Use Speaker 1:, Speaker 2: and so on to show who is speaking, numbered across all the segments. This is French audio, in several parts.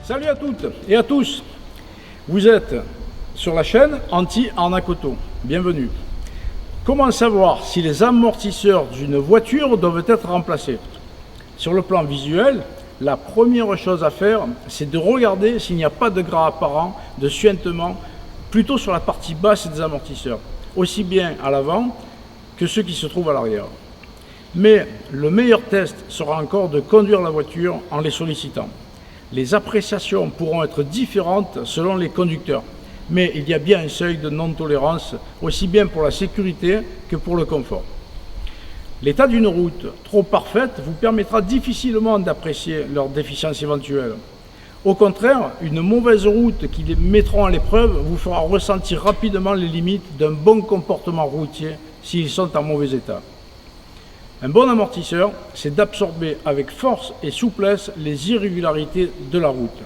Speaker 1: Salut à toutes et à tous. Vous êtes sur la chaîne Anti-Arnaque Auto. Bienvenue. Comment savoir si les amortisseurs d'une voiture doivent être remplacés? Sur le plan visuel, la première chose à faire, c'est de regarder s'il n'y a pas de gras apparent, de suintement, plutôt sur la partie basse des amortisseurs, aussi bien à l'avant que ceux qui se trouvent à l'arrière. Mais le meilleur test sera encore de conduire la voiture en les sollicitant. Les appréciations pourront être différentes selon les conducteurs, mais il y a bien un seuil de non-tolérance, aussi bien pour la sécurité que pour le confort. L'état d'une route trop parfaite vous permettra difficilement d'apprécier leurs déficiences éventuelles. Au contraire, une mauvaise route qui les mettront à l'épreuve vous fera ressentir rapidement les limites d'un bon comportement routier s'ils sont en mauvais état. Un bon amortisseur, c'est d'absorber avec force et souplesse les irrégularités de la route.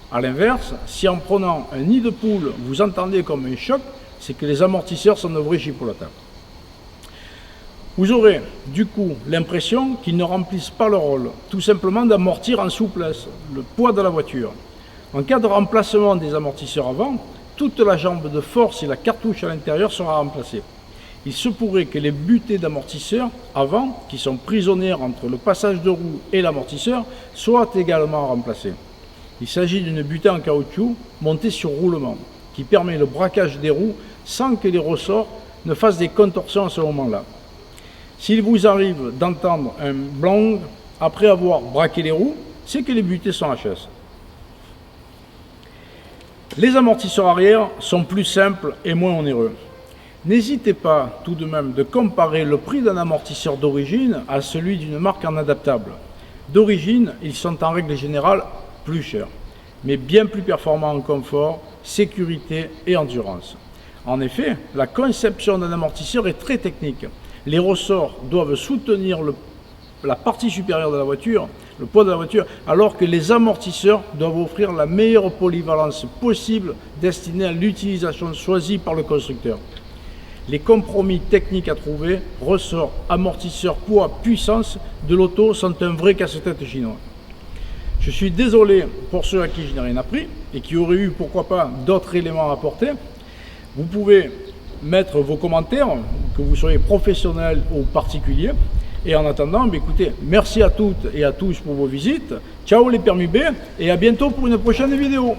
Speaker 1: A l'inverse, si en prenant un nid de poule, vous entendez comme un choc, c'est que les amortisseurs sont de vrais chipolatas. Vous aurez du coup l'impression qu'ils ne remplissent pas leur rôle, tout simplement d'amortir en souplesse le poids de la voiture. En cas de remplacement des amortisseurs avant, toute la jambe de force et la cartouche à l'intérieur sera remplacée. Il se pourrait que les butées d'amortisseurs avant, qui sont prisonnières entre le passage de roue et l'amortisseur, soient également remplacées. Il s'agit d'une butée en caoutchouc montée sur roulement, qui permet le braquage des roues sans que les ressorts ne fassent des contorsions à ce moment-là. S'il vous arrive d'entendre un blang après avoir braqué les roues, c'est que les butées sont HS. Les amortisseurs arrière sont plus simples et moins onéreux. N'hésitez pas tout de même de comparer le prix d'un amortisseur d'origine à celui d'une marque en adaptable. D'origine, ils sont en règle générale plus chers, mais bien plus performants en confort, sécurité et endurance. En effet, la conception d'un amortisseur est très technique. Les ressorts doivent soutenir la partie supérieure de la voiture, le poids de la voiture, alors que les amortisseurs doivent offrir la meilleure polyvalence possible destinée à l'utilisation choisie par le constructeur. Les compromis techniques à trouver, ressorts, amortisseurs, poids, puissance de l'auto sont un vrai casse-tête chinois. Je suis désolé pour ceux à qui je n'ai rien appris et qui auraient eu, pourquoi pas, d'autres éléments à apporter. Vous pouvez mettre vos commentaires, que vous soyez professionnel ou particulier. Et en attendant, écoutez, merci à toutes et à tous pour vos visites. Ciao les permis B et à bientôt pour une prochaine vidéo.